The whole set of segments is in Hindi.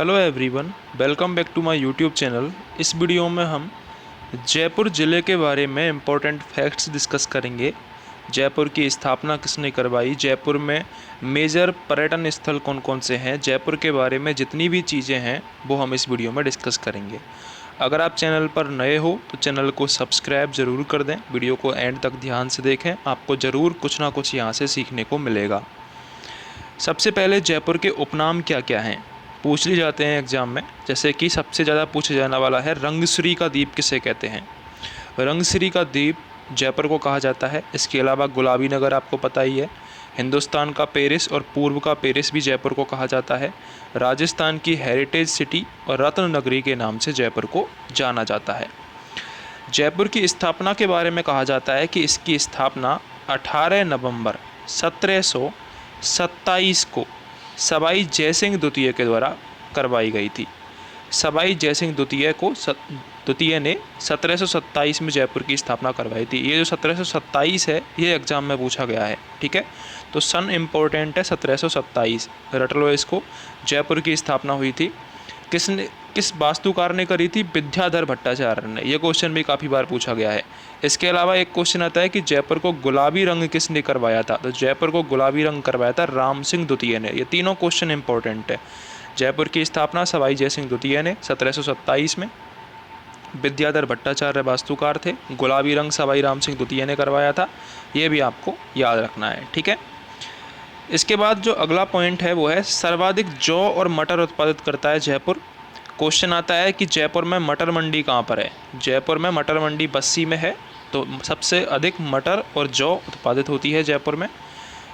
Hello everyone, welcome back to my YouTube channel. इस वीडियो में हम जयपुर ज़िले के बारे में इम्पोर्टेंट फैक्ट्स डिस्कस करेंगे। जयपुर की स्थापना किसने करवाई, जयपुर में मेजर पर्यटन स्थल कौन कौन से हैं, जयपुर के बारे में जितनी भी चीज़ें हैं वो हम इस वीडियो में डिस्कस करेंगे। अगर आप चैनल पर नए हो तो चैनल को सब्सक्राइब ज़रूर कर दें, वीडियो को एंड तक ध्यान से देखें, आपको ज़रूर कुछ ना कुछ यहाँ से सीखने को मिलेगा। सबसे पहले जयपुर के उपनाम क्या क्या हैं पूछ ली जाते हैं एग्जाम में, जैसे कि सबसे ज़्यादा पूछा जाने वाला है रंगश्री का द्वीप किसे कहते हैं। रंगश्री का द्वीप जयपुर को कहा जाता है। इसके अलावा गुलाबी नगर आपको पता ही है, हिंदुस्तान का पेरिस और पूर्व का पेरिस भी जयपुर को कहा जाता है। राजस्थान की हेरिटेज सिटी और रत्न नगरी के नाम से जयपुर को जाना जाता है। जयपुर की स्थापना के बारे में कहा जाता है कि इसकी स्थापना 18 नवंबर 1727 को सवाई जयसिंह द्वितीय के द्वारा करवाई गई थी। सवाई जयसिंह द्वितीय ने 1727 में जयपुर की स्थापना करवाई थी। ये जो 1727 है ये एग्जाम में पूछा गया है, ठीक है। तो सन इम्पोर्टेंट है, 1727 रट लो इसको। जयपुर की स्थापना हुई थी किस वास्तुकार ने करी थी? विद्याधर भट्टाचार्य ने। यह क्वेश्चन भी काफ़ी बार पूछा गया है। इसके अलावा एक क्वेश्चन आता है कि जयपुर को गुलाबी रंग किसने करवाया था? तो जयपुर को गुलाबी रंग करवाया था राम सिंह द्वितीय ने। ये तीनों क्वेश्चन इंपॉर्टेंट है। जयपुर की स्थापना सवाई जयसिंह द्वितीय ने 1727 में, विद्याधर भट्टाचार्य वास्तुकार थे, गुलाबी रंग सवाई राम सिंह द्वितीय ने करवाया था। ये भी आपको याद रखना है, ठीक है। इसके बाद जो अगला पॉइंट है वो है सर्वाधिक जौ और मटर उत्पादित करता है जयपुर। क्वेश्चन आता है कि जयपुर में मटर मंडी कहाँ पर है? जयपुर में मटर मंडी बस्सी में है, तो सबसे अधिक मटर और जौ उत्पादित होती है जयपुर में।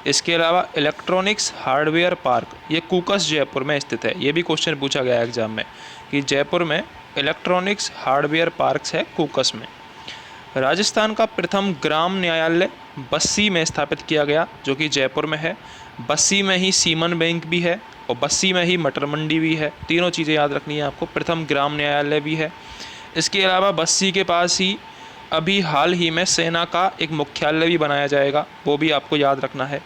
इसके अलावा इलेक्ट्रॉनिक्स हार्डवेयर पार्क, ये कूकस जयपुर में स्थित है। ये भी क्वेश्चन पूछा गया है एग्जाम में कि जयपुर में इलेक्ट्रॉनिक्स हार्डवेयर पार्क्स है कूकस में। राजस्थान का प्रथम ग्राम न्यायालय बस्सी में स्थापित किया गया, जो कि जयपुर में है। बस्सी में ही सीमन बैंक भी है और बस्सी में ही मटर मंडी भी है। तीनों चीज़ें याद रखनी है आपको। प्रथम ग्राम न्यायालय भी है। इसके अलावा बस्सी के पास ही अभी हाल ही में सेना का एक मुख्यालय भी बनाया जाएगा, वो भी आपको याद रखना है।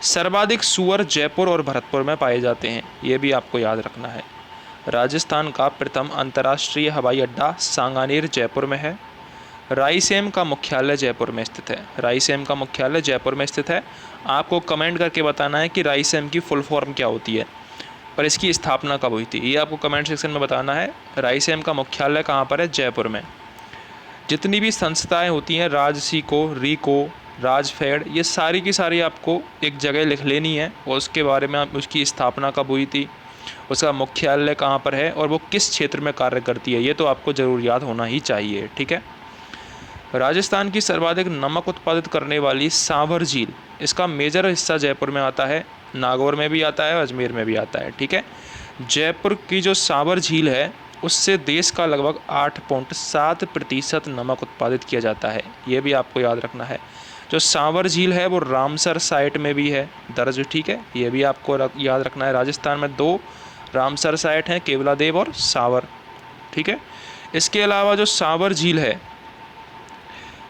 सर्वाधिक सूअर जयपुर और भरतपुर में पाए जाते हैं, ये भी आपको याद रखना है। राजस्थान का प्रथम अंतर्राष्ट्रीय हवाई अड्डा सांगानेर जयपुर में है। रायसेन का मुख्यालय जयपुर में स्थित है। रायसेन का मुख्यालय जयपुर में स्थित है। आपको कमेंट करके बताना है कि रायसेन की फुल फॉर्म क्या होती है और इसकी स्थापना कब हुई थी, ये आपको कमेंट सेक्शन में बताना है। रायसेन का मुख्यालय कहाँ पर है? जयपुर में। जितनी भी संस्थाएं होती हैं, राजसीको, रीको, राजफेड, ये सारी की सारी आपको एक जगह लिख लेनी है और उसके बारे में उसकी स्थापना कब हुई थी, उसका मुख्यालय कहाँ पर है और वो किस क्षेत्र में कार्य करती है, ये तो आपको ज़रूर याद होना ही चाहिए, ठीक है। राजस्थान की सर्वाधिक नमक उत्पादित करने वाली सांभर झील, इसका मेजर हिस्सा जयपुर में आता है, नागौर में भी आता है, अजमेर में भी आता है, ठीक है। जयपुर की जो सांभर झील है उससे देश का लगभग 8.7% नमक उत्पादित किया जाता है, ये भी आपको याद रखना है। जो सांभर झील है वो रामसर साइट में भी है दर्ज, ठीक है, ये भी आपको याद रखना है। राजस्थान में 2 रामसर साइट हैं, केवलादेव और सांभर, ठीक है। इसके अलावा जो सांभर झील है,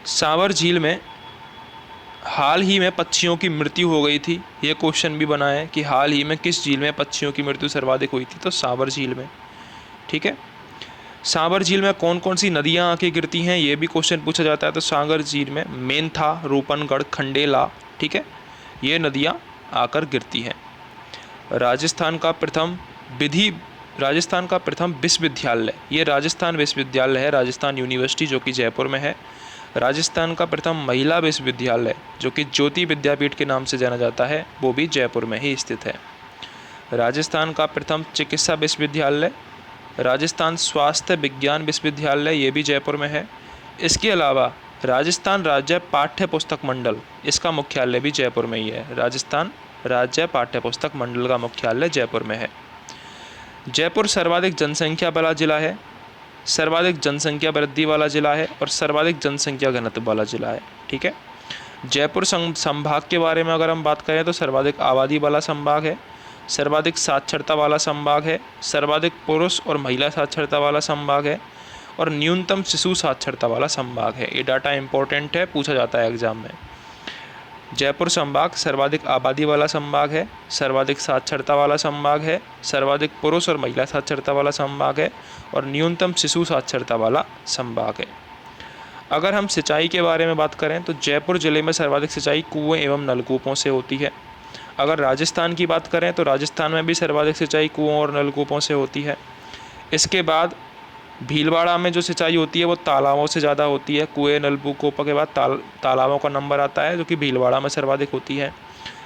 सांभर झील में हाल ही में पक्षियों की मृत्यु हो गई थी। ये क्वेश्चन भी बना है कि हाल ही में किस झील में पक्षियों की मृत्यु सर्वाधिक हुई थी? तो सांभर झील में, ठीक है। सांभर झील में कौन कौन सी नदियां आके गिरती हैं, ये भी क्वेश्चन पूछा जाता है। तो सांभर झील में मेंथा, रूपनगढ़, खंडेला, ठीक है, ये नदियां आकर गिरती हैं। राजस्थान का प्रथम विश्वविद्यालय, ये राजस्थान विश्वविद्यालय है, राजस्थान यूनिवर्सिटी, जो कि जयपुर में है। राजस्थान का प्रथम महिला विश्वविद्यालय, जो कि ज्योति विद्यापीठ के नाम से जाना जाता है, वो भी जयपुर में ही स्थित है। राजस्थान का प्रथम चिकित्सा विश्वविद्यालय, राजस्थान स्वास्थ्य विज्ञान विश्वविद्यालय, ये भी जयपुर में है। इसके अलावा राजस्थान राज्य पाठ्य पुस्तक मंडल, इसका मुख्यालय भी जयपुर में ही है। राजस्थान राज्य पाठ्य पुस्तक मंडल का मुख्यालय जयपुर में है। जयपुर सर्वाधिक जनसंख्या वाला जिला है, सर्वाधिक जनसंख्या वृद्धि वाला जिला है और सर्वाधिक जनसंख्या घनत्व वाला जिला है, ठीक है। जयपुर संभाग के बारे में अगर हम बात करें तो सर्वाधिक आबादी वाला संभाग है, सर्वाधिक साक्षरता वाला संभाग है, सर्वाधिक पुरुष और महिला साक्षरता वाला संभाग है और न्यूनतम शिशु साक्षरता वाला संभाग है। ये डाटा इंपॉर्टेंट है, पूछा जाता है एग्जाम में। जयपुर संभाग सर्वाधिक आबादी वाला संभाग है, सर्वाधिक साक्षरता वाला संभाग है, सर्वाधिक पुरुष और महिला साक्षरता वाला संभाग है और न्यूनतम शिशु साक्षरता वाला संभाग है। अगर हम सिंचाई के बारे में बात करें तो जयपुर जिले में सर्वाधिक सिंचाई कुएं एवं नलकूपों से होती है। अगर राजस्थान की बात करें तो राजस्थान में भी सर्वाधिक सिंचाई कुओं और नलकूपों से होती है। इसके बाद भीलवाड़ा में जो सिंचाई होती है वो तालाबों से ज़्यादा होती है। कुएं नलकूपों के बाद तालाबों का नंबर आता है, जो कि भीलवाड़ा में सर्वाधिक होती है।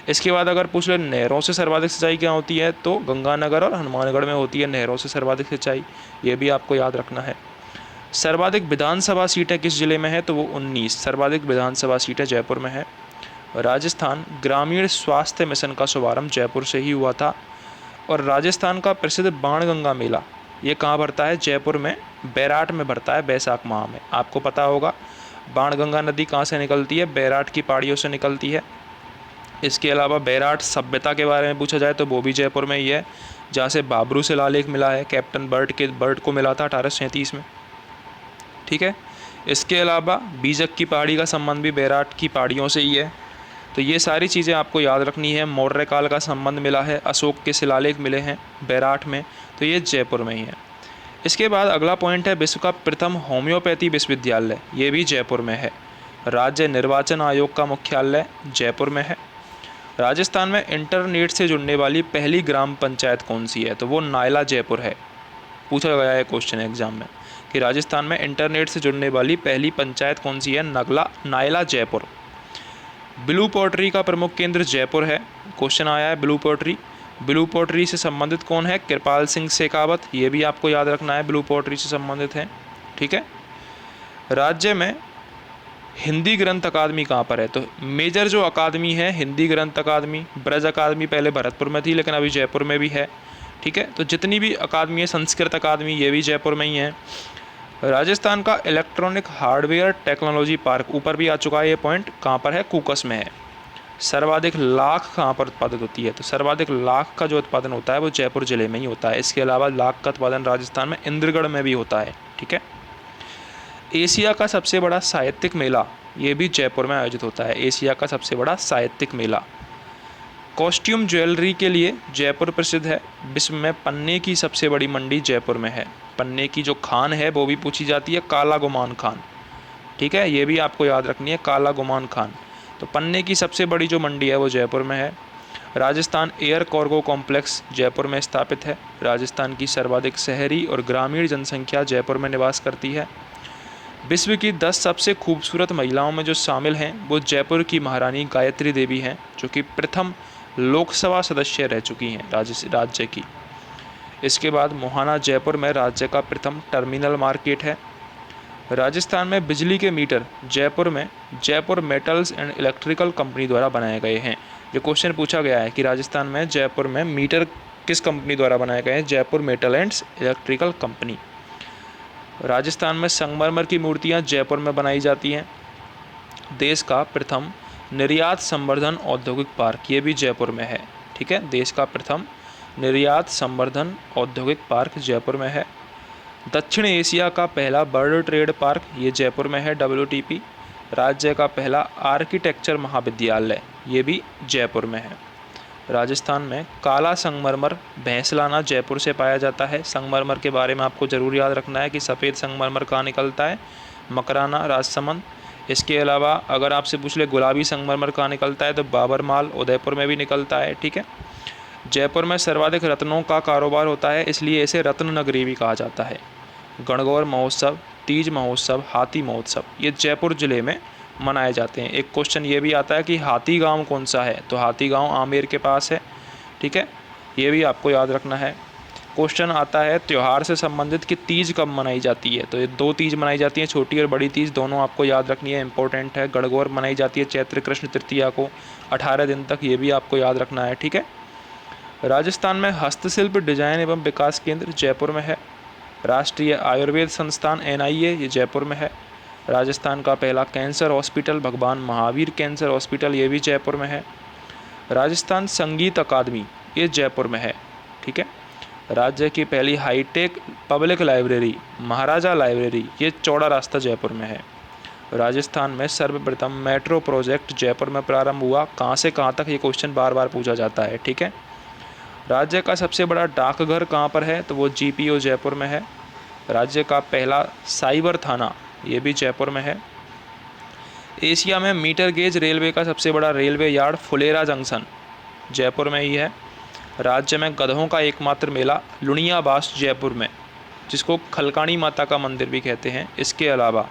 इसके बाद अगर पूछ ले नहरों से सर्वाधिक सिंचाई क्या होती है, तो गंगानगर और हनुमानगढ़ में होती है नहरों से सर्वाधिक सिंचाई, ये भी आपको याद रखना है। सर्वाधिक विधानसभा सीटें किस जिले में है, तो वो 19 सर्वाधिक विधानसभा सीटें जयपुर में है। राजस्थान ग्रामीण स्वास्थ्य मिशन का शुभारंभ जयपुर से ही हुआ था। और राजस्थान का प्रसिद्ध बाणगंगा मेला ये कहाँ भरता है, जयपुर में बैराट में भरता है बैसाख माह में। आपको पता होगा बाणगंगा नदी कहाँ से निकलती है, बैराट की पहाड़ियों से निकलती है। इसके अलावा बैराट सभ्यता के बारे में पूछा जाए तो वो भी जयपुर में ही है, जहाँ से बाबरू शिलालेख मिला है, कैप्टन बर्ट को मिला था 1837 में। ठीक है, इसके अलावा बीजक की पहाड़ी का संबंध भी बैराट की पहाड़ियों से ही है। तो ये सारी चीज़ें आपको याद रखनी है। मौर्य काल का संबंध मिला है, अशोक के शिलालेख मिले हैं बैराट में, तो ये जयपुर में ही है। इसके बाद अगला पॉइंट है विश्व का प्रथम होम्योपैथी विश्वविद्यालय, ये भी जयपुर में है। राज्य निर्वाचन आयोग का मुख्यालय जयपुर में है। राजस्थान में इंटरनेट से जुड़ने वाली पहली ग्राम पंचायत कौन सी है, तो वो नायला जयपुर है। पूछा गया है क्वेश्चन एग्जाम में कि राजस्थान में इंटरनेट से जुड़ने वाली पहली पंचायत कौन सी है, नायला जयपुर। ब्लू पॉटरी का प्रमुख केंद्र जयपुर है, क्वेश्चन आया है ब्लू पॉटरी। ब्लू पॉटरी से संबंधित कौन है, कृपाल सिंह शेखावत, ये भी आपको याद रखना है, ब्लू पॉटरी से संबंधित है। ठीक है, राज्य में हिंदी ग्रंथ अकादमी कहाँ पर है, तो मेजर जो अकादमी है हिंदी ग्रंथ अकादमी, ब्रज अकादमी पहले भरतपुर में थी लेकिन अभी जयपुर में भी है। ठीक है, तो जितनी भी अकादमी है, संस्कृत अकादमी ये भी जयपुर में ही है। राजस्थान का इलेक्ट्रॉनिक हार्डवेयर टेक्नोलॉजी पार्क, ऊपर भी आ चुका है ये पॉइंट, कहाँ पर है, कूकस में है। सर्वाधिक लाख कहाँ पर उत्पादित होती है, तो सर्वाधिक लाख का जो उत्पादन होता है वो जयपुर जिले में ही होता है। इसके अलावा लाख का उत्पादन राजस्थान में इंद्रगढ़ में भी होता है। ठीक है, एशिया का सबसे बड़ा साहित्यिक मेला ये भी जयपुर में आयोजित होता है, एशिया का सबसे बड़ा साहित्यिक मेला। कॉस्ट्यूम ज्वेलरी के लिए जयपुर प्रसिद्ध है। विश्व में पन्ने की सबसे बड़ी मंडी जयपुर में है। पन्ने की जो खान है वो भी पूछी जाती है, काला गुमान खान। ठीक है, ये भी आपको याद रखनी है, काला गुमान खान। तो पन्ने की सबसे बड़ी जो मंडी है वो जयपुर में है। Rajasthan air cargo complex Jaipur में स्थापित है। राजस्थान की सर्वाधिक शहरी और ग्रामीण जनसंख्या जयपुर में निवास करती है। विश्व की 10 सबसे खूबसूरत महिलाओं में जो शामिल हैं वो जयपुर की महारानी गायत्री देवी हैं, जो कि प्रथम लोकसभा सदस्य रह चुकी हैं राज्य की। इसके बाद मोहाना जयपुर में राज्य का प्रथम टर्मिनल मार्केट है। राजस्थान में बिजली के मीटर जयपुर में Jaipur metals and electrical company द्वारा बनाए गए हैं। ये क्वेश्चन पूछा गया है कि राजस्थान में जयपुर में मीटर किस कंपनी द्वारा बनाए गए हैं, Jaipur metal and electrical company. Rajasthan में संगमरमर की मूर्तियाँ जयपुर में बनाई जाती हैं। देश का प्रथम निर्यात संवर्धन औद्योगिक पार्क ये भी जयपुर में है। ठीक है, देश का प्रथम निर्यात संवर्धन औद्योगिक पार्क जयपुर में है। दक्षिण एशिया का पहला बर्ड ट्रेड पार्क ये जयपुर में है, WTP। राज्य का पहला आर्किटेक्चर महाविद्यालय ये भी जयपुर में है। राजस्थान में काला संगमरमर भैंसलाना जयपुर से पाया जाता है। संगमरमर के बारे में आपको ज़रूर याद रखना है कि सफ़ेद संगमरमर कहाँ निकलता है, मकराना राजसमंद। इसके अलावा अगर आपसे पूछ ले गुलाबी संगमरमर कहाँ निकलता है, तो बाबरमाल उदयपुर में भी निकलता है। ठीक है, जयपुर में सर्वाधिक रत्नों का कारोबार होता है, इसलिए इसे रत्न नगरी भी कहा जाता है। गणगौर महोत्सव, तीज महोत्सव, हाथी महोत्सव ये जयपुर ज़िले में मनाए जाते हैं। एक क्वेश्चन ये भी आता है कि हाथी गांव कौन सा है, तो हाथी गांव आमेर के पास है। ठीक है, ये भी आपको याद रखना है। क्वेश्चन आता है त्यौहार से संबंधित कि तीज कब मनाई जाती है, तो ये 2 तीज मनाई जाती हैं, छोटी और बड़ी तीज दोनों आपको याद रखनी है, इंपॉर्टेंट है। गणगौर मनाई जाती है चैत्र कृष्ण तृतीया को 18 दिन तक, ये भी आपको याद रखना है। ठीक है, राजस्थान में हस्तशिल्प डिजाइन एवं विकास केंद्र जयपुर में है। राष्ट्रीय आयुर्वेद संस्थान NIA ये जयपुर में है। राजस्थान का पहला कैंसर हॉस्पिटल भगवान महावीर कैंसर हॉस्पिटल ये भी जयपुर में है। राजस्थान संगीत अकादमी ये जयपुर में है। ठीक है, राज्य की पहली हाईटेक पब्लिक लाइब्रेरी महाराजा लाइब्रेरी ये चौड़ा रास्ता जयपुर में है। राजस्थान में सर्वप्रथम मेट्रो प्रोजेक्ट जयपुर में प्रारंभ हुआ। कहाँ से कहाँ तक, ये क्वेश्चन बार बार पूछा जाता है। ठीक है। राज्य का सबसे बड़ा डाकघर कहाँ पर है, तो वो GPO जयपुर में है। राज्य का पहला साइबर थाना, ये भी जयपुर में है। एशिया में मीटर गेज रेलवे का सबसे बड़ा railway yard Phulera junction Jaipur में ही है। राज्य में गधों का एकमात्र मेला लुणियाबास जयपुर में, जिसको खलकाणी माता का मंदिर भी कहते हैं। इसके अलावा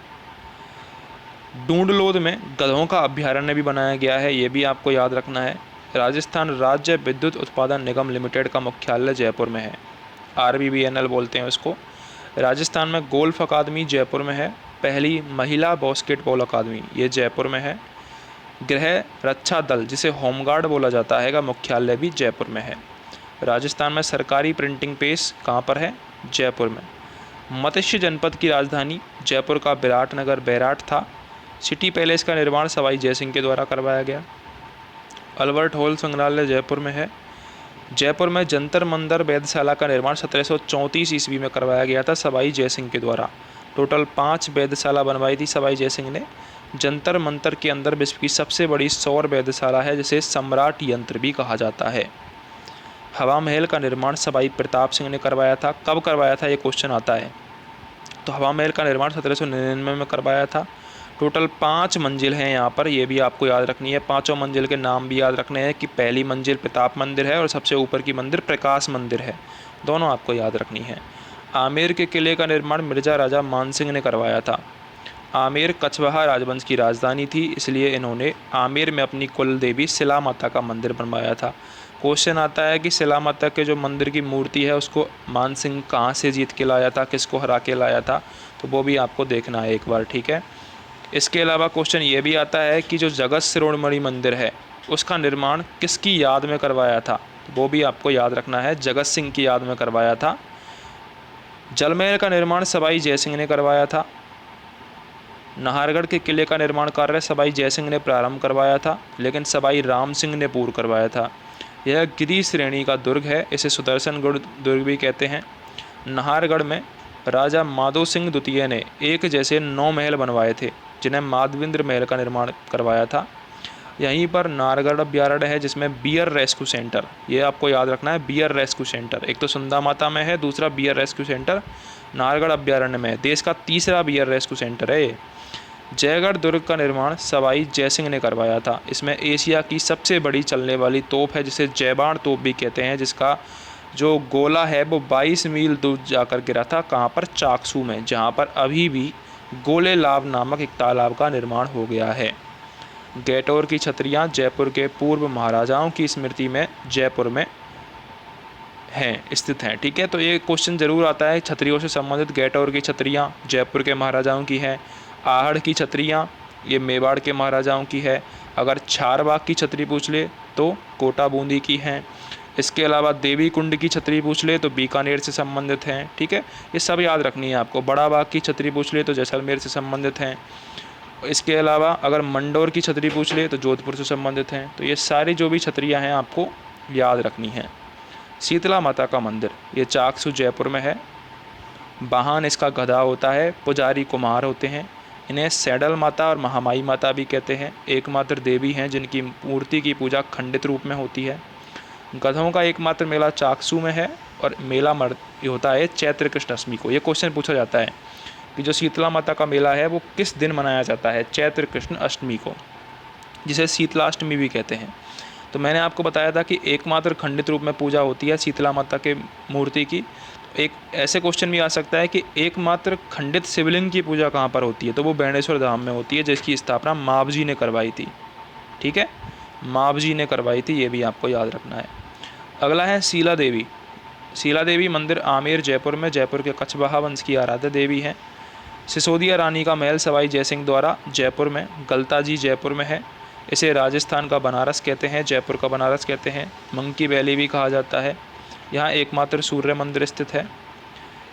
डूंडलोद में गधों का अभ्यारण्य भी बनाया गया है, ये भी आपको याद रखना है। राजस्थान राज्य विद्युत उत्पादन निगम लिमिटेड का मुख्यालय जयपुर में है, RVBNL बोलते हैं उसको। राजस्थान में गोल्फ अकादमी जयपुर में है। पहली महिला बास्केटबॉल अकादमी ये जयपुर में है। गृह रक्षा दल, जिसे होमगार्ड बोला जाता है, का मुख्यालय भी जयपुर में है। राजस्थान में सरकारी प्रिंटिंग प्रेस कहाँ पर है, जयपुर में। मत्स्य जनपद की राजधानी जयपुर का विराटनगर बैराट था। सिटी पैलेस का निर्माण सवाई जयसिंह के द्वारा करवाया गया। अल्बर्ट हॉल संग्रहालय जयपुर में है। जयपुर में जंतर मंतर वेधशाला का निर्माण 1734 ईस्वी में करवाया गया था सवाई जयसिंह के द्वारा। टोटल 5 वेधशाला बनवाई थी सवाई जयसिंह ने। जंतर मंतर के अंदर विश्व की सबसे बड़ी सौर वेधशाला है, जिसे सम्राट यंत्र भी कहा जाता है। हवा महल का निर्माण सवाई प्रताप सिंह ने करवाया था। कब करवाया था, ये क्वेश्चन आता है। तो हवा महल का निर्माण 1799 में करवाया था। टोटल 5 मंजिल हैं यहाँ पर, ये भी आपको याद रखनी है। 5 मंजिल के नाम भी याद रखने हैं कि पहली मंजिल प्रताप मंदिर है और सबसे ऊपर की मंदिर प्रकाश मंदिर है, दोनों आपको याद रखनी है। आमेर के किले का निर्माण मिर्जा राजा मानसिंह ने करवाया था। आमेर कछवाहा राजवंश की राजधानी थी, इसलिए इन्होंने आमेर में अपनी कुल देवी शिला माता का मंदिर बनवाया था। क्वेश्चन आता है कि शिला माता के जो मंदिर की मूर्ति है उसको मानसिंह कहाँ से जीत के लाया था, किसको हरा के लाया था, तो वो भी आपको देखना है एक बार। ठीक है। इसके अलावा क्वेश्चन ये भी आता है कि जो जगत शिरोमणि मंदिर है उसका निर्माण किसकी याद में करवाया था, तो वो भी आपको याद रखना है, जगत सिंह की याद में करवाया था। जलमहल का निर्माण सवाई जयसिंह ने करवाया था। नाहरगढ़ के किले का निर्माण कार्य सवाई जयसिंह ने प्रारंभ करवाया था, लेकिन सवाई राम सिंह ने पूर्ण करवाया था। यह गिरी श्रेणी का दुर्ग है, इसे सुदर्शनगढ़ दुर्ग भी कहते हैं। नाहरगढ़ में राजा माधो सिंह द्वितीय ने एक जैसे 9 महल बनवाए थे, जिन्हें माधवेंद्र महल का निर्माण करवाया था। यहीं पर नाहरगढ़ अभ्यारण्य है, जिसमें बियर रेस्क्यू सेंटर, ये आपको याद रखना है, बियर रेस्क्यू सेंटर। एक तो सुंदा माता में है, दूसरा बियर रेस्क्यू सेंटर नाहरगढ़ अभ्यारण्य में है। देश का तीसरा बियर रेस्क्यू सेंटर है ये। जयगढ़ दुर्ग का निर्माण सवाई जयसिंह ने करवाया था। इसमें एशिया की सबसे बड़ी चलने वाली तोप है, जिसे जयबाण तोप भी कहते हैं, जिसका जो गोला है वो 22 मील दूर जाकर गिरा था। कहाँ पर, चाकसू में, जहाँ पर अभी भी गोले लाव नामक एक तालाब का निर्माण हो गया है। गैटोर की छतरियाँ जयपुर के पूर्व महाराजाओं की स्मृति में जयपुर में हैं, स्थित हैं। ठीक है। तो ये क्वेश्चन जरूर आता है छतरियों से संबंधित। गैटोर की छतरियाँ जयपुर के महाराजाओं की हैं। आहड़ की छतरियाँ ये मेवाड़ के महाराजाओं की है। अगर छारबाग की छतरी पूछ ले तो कोटा बूंदी की हैं। इसके अलावा देवी कुंड की छतरी पूछ ले तो बीकानेर से संबंधित हैं। ठीक है, ये सब याद रखनी है आपको। बड़ा बाग की छतरी पूछ ले तो जैसलमेर से संबंधित हैं। इसके अलावा अगर मंडोर की छतरी पूछ ले तो जोधपुर से संबंधित हैं। तो ये सारी जो भी छतरियाँ हैं आपको याद रखनी हैं। शीतला माता का मंदिर ये चाकसू जयपुर में है। वाहन इसका गधा होता है, पुजारी कुम्हार होते हैं। इन्हें सैडल माता और महामाई माता भी कहते हैं। एकमात्र देवी हैं जिनकी मूर्ति की पूजा खंडित रूप में होती है। गधों का एकमात्र मेला चाकसू में है और मेला होता है चैत्र कृष्ण अष्टमी को। ये क्वेश्चन पूछा जाता है कि जो शीतला माता का मेला है वो किस दिन मनाया जाता है, चैत्र कृष्ण अष्टमी को, जिसे शीतलाष्टमी भी कहते हैं। तो मैंने आपको बताया था कि एकमात्र खंडित रूप में पूजा होती है शीतला माता के मूर्ति की। एक ऐसे क्वेश्चन भी आ सकता है कि एकमात्र खंडित शिवलिंग की पूजा कहाँ पर होती है, तो वो बेणेश्वर धाम में होती है, जिसकी स्थापना मावजी ने करवाई थी। ठीक है, मावजी ने करवाई थी, ये भी आपको याद रखना है। अगला है शीला देवी। शीला देवी मंदिर आमेर जयपुर में, जयपुर के कछवाहा वंश की आराध्य देवी हैं। सिसोदिया रानी का महल सवाई जयसिंह द्वारा जयपुर में, गलताजी जयपुर में है। इसे राजस्थान का बनारस कहते हैं, जयपुर का बनारस कहते हैं। मंकी वैली भी कहा जाता है। यहाँ एकमात्र सूर्य मंदिर स्थित है।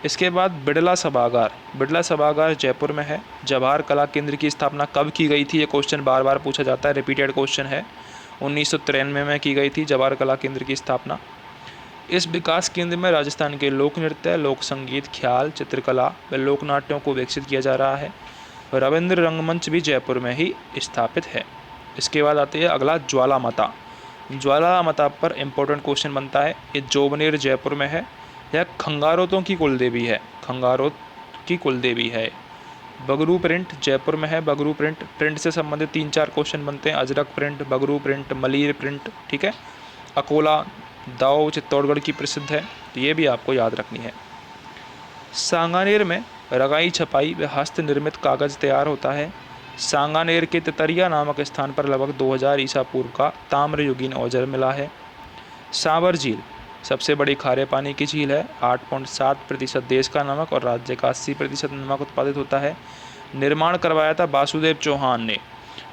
इसके बाद बिड़ला सभागार, बिड़ला सभागार जयपुर में है। जवाहर कला केंद्र की स्थापना कब की गई थी, ये क्वेश्चन बार बार पूछा जाता है, रिपीटेड क्वेश्चन है। 1993 में की गई थी जवाहर कला केंद्र की स्थापना। इस विकास केंद्र में राजस्थान के लोक नृत्य, लोक संगीत, ख्याल, चित्रकला व लोक नाट्यों को विकसित किया जा रहा है। रविंद्र रंगमंच भी जयपुर में ही स्थापित है। इसके बाद आती है अगला ज्वाला माता। ज्वाला माता पर इम्पोर्टेंट क्वेश्चन बनता है, ये जोबनेर जयपुर में है या खंगारोतों की कुलदेवी है? खंगारोत की कुलदेवी है। बगरू प्रिंट जयपुर में है। बगरू प्रिंट से संबंधित 3-4 क्वेश्चन बनते हैं, Ajrak print, Bagru print, Malir print, ठीक है। अकोला दाव चित्तौड़गढ़ की प्रसिद्ध है, तो ये भी आपको याद रखनी है। सांगानेर में रगाई छपाई व हस्त निर्मित कागज तैयार होता है। सांगानेर के तितरिया नामक स्थान पर लगभग 2000 ईसा पूर्व का ताम्रयुगीन औजार मिला है। सांवर झील सबसे बड़ी खारे पानी की झील है। 8.7% देश का नमक और राज्य का 80% नमक उत्पादित होता है। निर्माण करवाया था वासुदेव चौहान ने,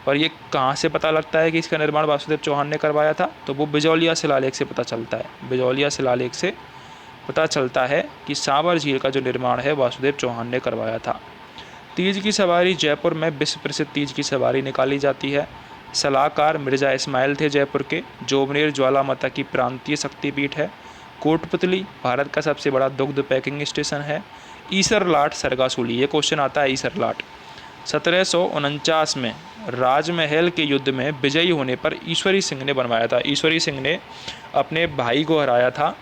और ये कहाँ से पता लगता है कि इसका निर्माण वासुदेव चौहान ने करवाया था? तो वो बिजौलिया शिलालेख से पता चलता है। बिजौलिया शिलालेख से पता चलता है कि सांवर झील का जो निर्माण है वासुदेव चौहान ने करवाया था। तीज की सवारी जयपुर में विश्व प्रसिद्ध तीज की सवारी निकाली जाती है। सलाहकार मिर्जा इस्माइल थे जयपुर के। जोबनेर ज्वाला माता की प्रांतीय शक्तिपीठ है। कोटपुतली भारत का सबसे बड़ा दुग्ध पैकिंग स्टेशन है। ईसरलाट सरगासुली, ये क्वेश्चन आता है ईसरलाट। 1749 में राजमहल के युद्ध में विजयी होने पर ईश्वरी सिंह ने बनवाया था। ईश्वरी सिंह ने अपने भाई को हराया था,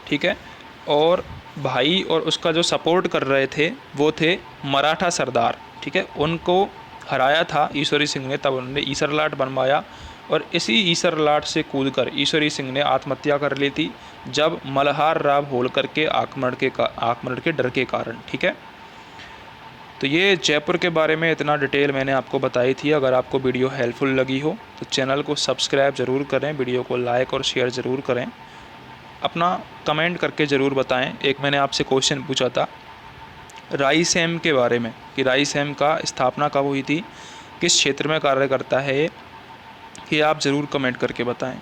ठीक है, और भाई और उसका जो सपोर्ट कर रहे थे वो थे मराठा सरदार, ठीक है, उनको हराया था ईश्वरी सिंह ने, तब उन्होंने ईसरलाट बनवाया। और इसी ईसरलाट से कूदकर ईश्वरी सिंह ने आत्महत्या कर ली थी, जब मल्हार राव होलकर के आक्रमण के डर के कारण, ठीक है। तो ये जयपुर के बारे में इतना डिटेल मैंने आपको बताई थी। अगर आपको वीडियो हेल्पफुल लगी हो तो चैनल को सब्सक्राइब ज़रूर करें, वीडियो को लाइक और शेयर ज़रूर करें, अपना कमेंट करके ज़रूर बताएं। एक मैंने आपसे क्वेश्चन पूछा था रायसेन के बारे में कि रायसेन का स्थापना कब हुई थी, किस क्षेत्र में कार्य करता है, ये आप ज़रूर कमेंट करके बताएं।